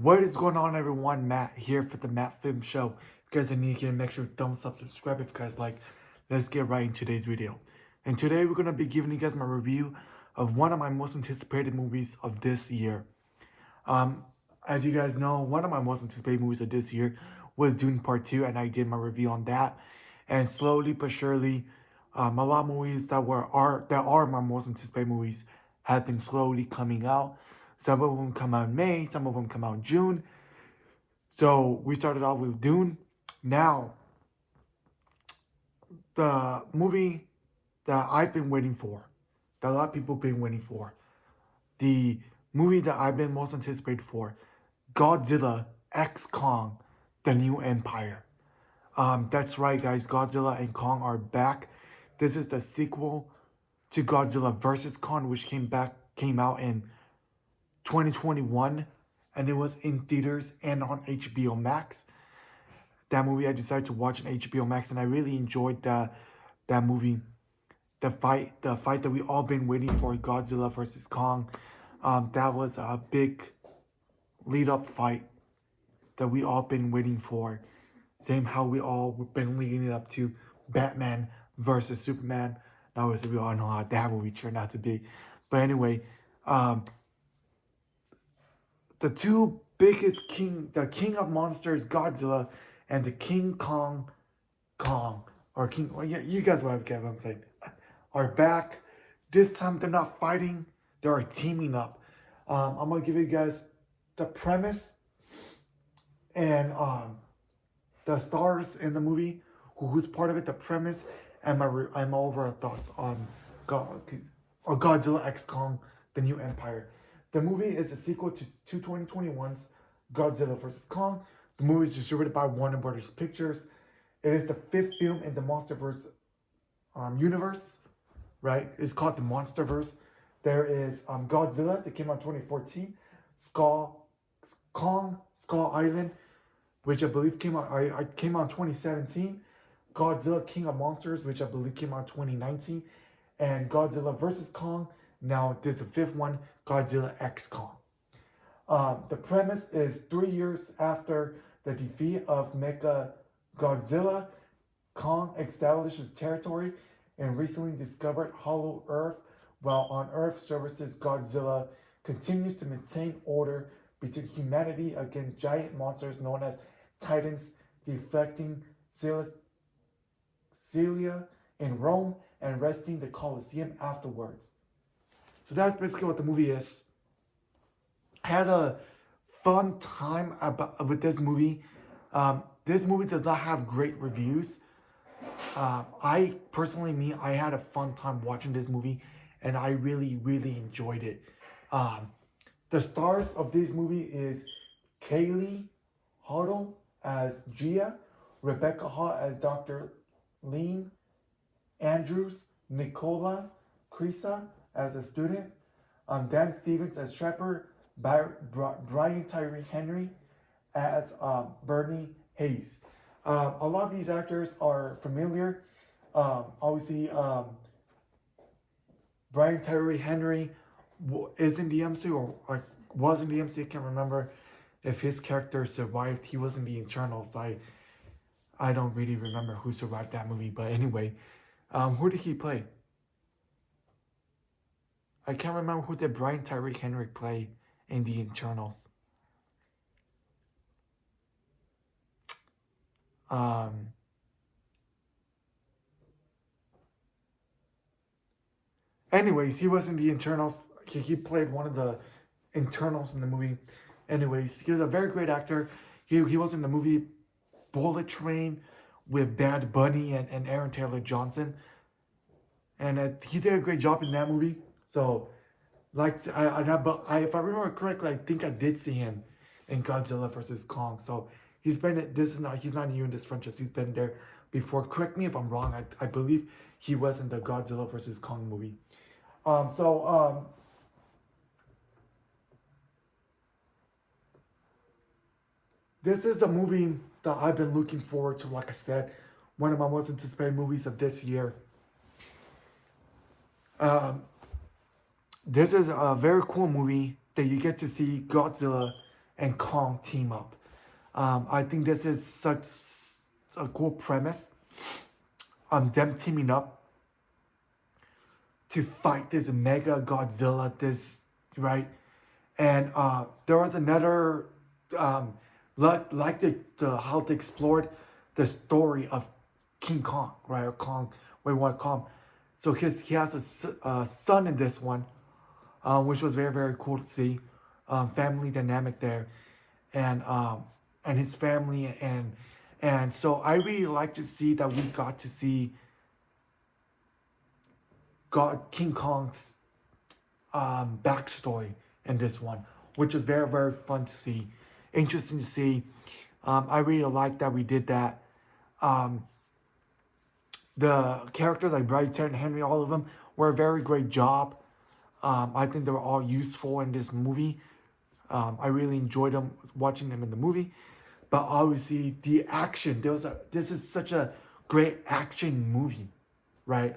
What is going on, everyone? Matt here for the Matt Film Show. If you guys need to make sure to thumbs up, subscribe if you guys like. Let's get right into today's video. And today we're gonna be giving you guys my review of one of my most anticipated movies of this year. Um, as you guys know, one of my most anticipated movies of this year was Dune Part 2, and I did my review on that. And slowly but surely, a lot of movies that are my most anticipated movies have been slowly coming out. Some of them come out in May, some of them come out in June. So we started off with Dune. Now, the movie that I've been waiting for, that a lot of people have been waiting for, the movie that I've been most anticipated for, Godzilla X Kong, The New Empire. That's right, guys. Godzilla and Kong are back. This is the sequel to Godzilla vs. Kong, which came out in 2021, and it was in theaters and on HBO Max. That movie I decided to watch on HBO Max, and I really enjoyed that movie. The fight that we all been waiting for, Godzilla versus Kong. That was a big lead up fight that we all been waiting for. Same how we all been leading it up to Batman versus Superman. Now obviously we all know how that movie turned out to be. But anyway, the two biggest the king of monsters, Godzilla, and the King Kong, or King, well, yeah, you guys will get what I'm saying, are back. This time they're not fighting, they are teaming up. I'm gonna give you guys the premise and the stars in the movie, who's part of it, the premise, and my overall thoughts on Godzilla X Kong, The New Empire. The movie is a sequel to 2021's Godzilla vs. Kong. The movie is distributed by Warner Brothers Pictures. It is the fifth film in the MonsterVerse universe, right? It's called the MonsterVerse. There is Godzilla that came out in 2014, Kong, Skull Island, which I believe came out in 2017. Godzilla King of Monsters, which I believe came out in 2019, and Godzilla vs. Kong. Now there's the fifth one, Godzilla X Kong. The premise is 3 years after the defeat of Mecha Godzilla, Kong establishes territory and recently discovered Hollow Earth, while on Earth services Godzilla continues to maintain order between humanity against giant monsters known as Titans, deflecting Celia in Rome and wresting the Colosseum afterwards. So that's basically what the movie is. I had a fun time with this movie. This movie does not have great reviews. I personally, I had a fun time watching this movie, and I really, really enjoyed it. The stars of this movie is Kaylee Huddle as Gia, Rebecca Hall as Dr. Lean Andrews, Nicola Crisa as a student, Dan Stevens as Trapper, Brian Tyree Henry as Bernie Hayes. A lot of these actors are familiar. Obviously, Brian Tyree Henry is in the MCU, or was in the MCU. I can't remember if his character survived. He was in the Internals. I don't really remember who survived that movie. But anyway, who did he play? I can't remember who did Brian Tyree Henry play in the Internals. Anyways, he was in the Internals. He played one of the Internals in the movie. Anyways, he was a very great actor. He was in the movie Bullet Train with Bad Bunny and Aaron Taylor Johnson. And he did a great job in that movie. So, if I remember correctly, I think I did see him in Godzilla vs. Kong. So he's not new in this franchise. He's been there before. Correct me if I'm wrong. I believe he was in the Godzilla vs. Kong movie. This is a movie that I've been looking forward to. Like I said, one of my most anticipated movies of this year. This is a very cool movie that you get to see Godzilla and Kong team up. I think this is such a cool premise. Them teaming up to fight this mega Godzilla, this right, and there was another like the how they explored the story of King Kong, right, or Kong, we want Kong. So he has a son in this one, which was very very cool to see. Family dynamic there, and his family and so I really like to see that we got to see God King Kong's backstory in this one, which is very very fun to see, interesting to see. I really like that we did that. Um, the characters like Brad, Ted, and Henry, all of them were a very great job. I think they were all useful in this movie. I really enjoyed them watching them in the movie, but obviously the action. This is such a great action movie, right?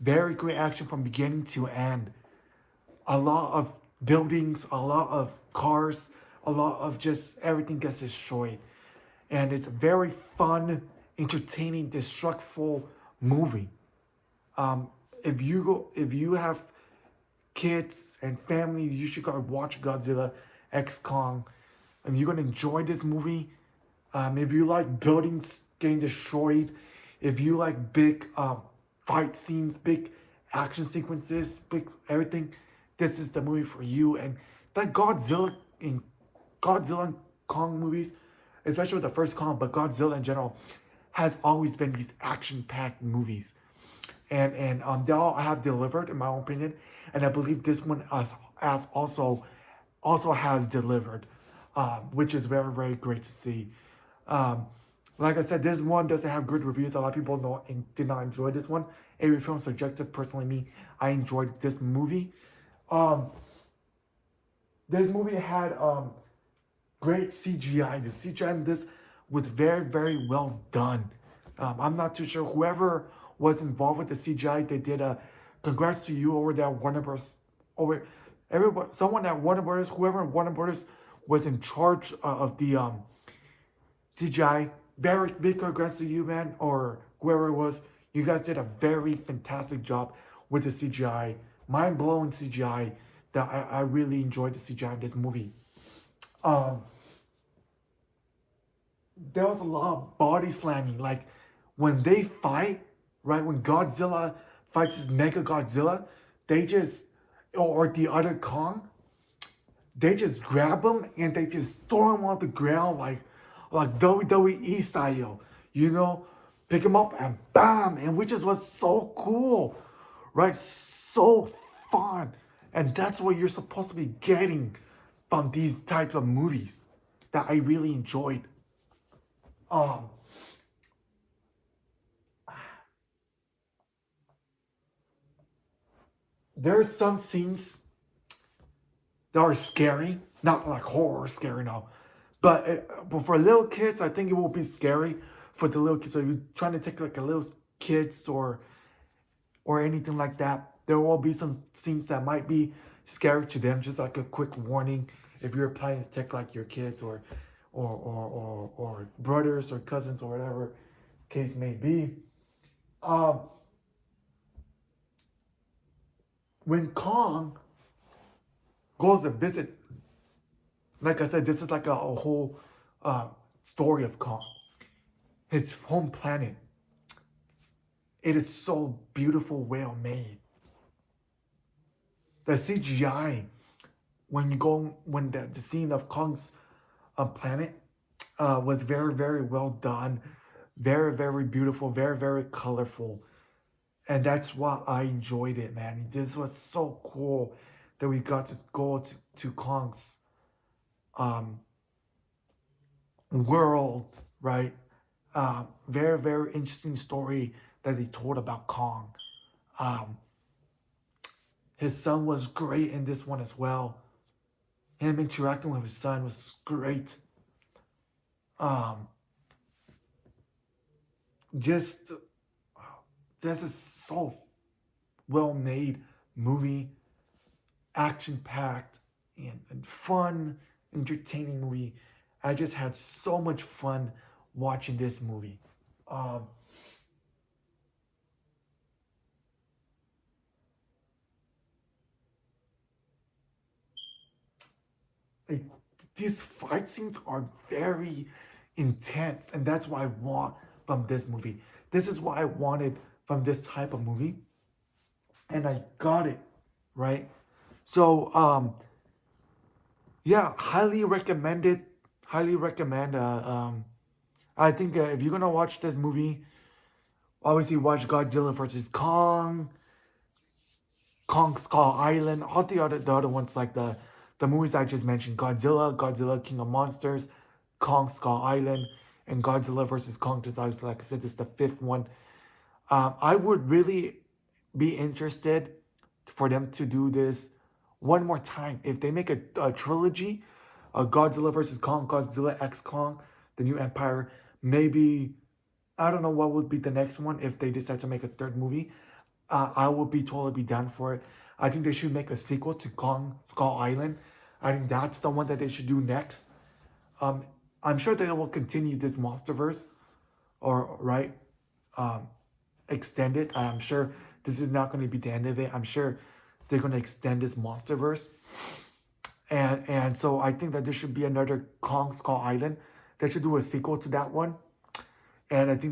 Very great action from beginning to end. A lot of buildings, a lot of cars, a lot of just everything gets destroyed, and it's a very fun, entertaining, destructful movie. Um, if you have kids and family, you should go watch Godzilla X Kong, and you're gonna enjoy this movie. If you like buildings getting destroyed, if you like big fight scenes, big action sequences, big everything, this is the movie for you. And that Godzilla and Kong movies, especially with the first Kong, but Godzilla in general, has always been these action-packed movies, and they all have delivered in my own opinion, and I believe this one as also has delivered, which is very very great to see. Um, like I said, this one doesn't have good reviews. A lot of people did not enjoy this one. Every film subjective. Personally, me, I enjoyed this movie. Um, this movie had great CGI. The CGI in this was very, very well done. I'm not too sure whoever was involved with the CGI. They did a congrats to you over there, Warner Bros. Over everyone, someone at Warner Brothers, whoever at Warner Brothers was in charge of the CGI. Very big congrats to you, man, or whoever it was. You guys did a very fantastic job with the CGI. Mind blowing CGI. That I really enjoyed the CGI in this movie. Um, there was a lot of body slamming. Like when they fight, right? When Godzilla fights his Mega Godzilla, they just or the other Kong, they just grab him and they just throw him on the ground like WWE style, you know, pick him up and bam, and which is what's so cool, right? So fun, and that's what you're supposed to be getting from these types of movies that I really enjoyed. Um, there are some scenes that are scary, not like horror scary now, but for little kids, I think it will be scary for the little kids. So if you're trying to take like a little kids or anything like that, there will be some scenes that might be scary to them. Just like a quick warning if you're planning to take like your kids or brothers or cousins or whatever case may be. Um, when Kong goes to visit, like I said, this is like a whole uh, story of Kong, his home planet. It is so beautiful, well made. The CGI when the scene of Kong's planet was very very well done, very very beautiful, very very colorful, and that's why I enjoyed it, man. This was so cool that we got to go to Kong's um, world, right? Very very interesting story that they told about Kong. Um, his son was great in this one as well. Him interacting with his son was great. Um, just this is so well made movie, action packed and fun. entertaining movie. I just had so much fun watching this movie. Um, like, these fight scenes are very intense, and that's what I want from this movie. This is what I wanted from this type of movie, and I got it, right? So, yeah, highly recommend it. Highly recommend. I think if you're gonna watch this movie, obviously watch Godzilla versus Kong, Kong Skull Island, all the other ones like the movies I just mentioned: Godzilla, Godzilla King of Monsters, Kong Skull Island, and Godzilla versus Kong. Just obviously, like I said, this is the fifth one. I would really be interested for them to do this one more time. If they make a trilogy, Godzilla versus Kong, Godzilla X Kong, the New Empire, maybe I don't know what would be the next one if they decide to make a third movie. I would be totally be down for it. I think they should make a sequel to Kong Skull Island. I think that's the one that they should do next. Um, I'm sure they will continue this MonsterVerse, or right, um, extend it. I'm sure this is not going to be the end of it. I'm sure they're going to extend this MonsterVerse, and so I think that there should be another Kong Skull Island. They should do a sequel to that one, and I think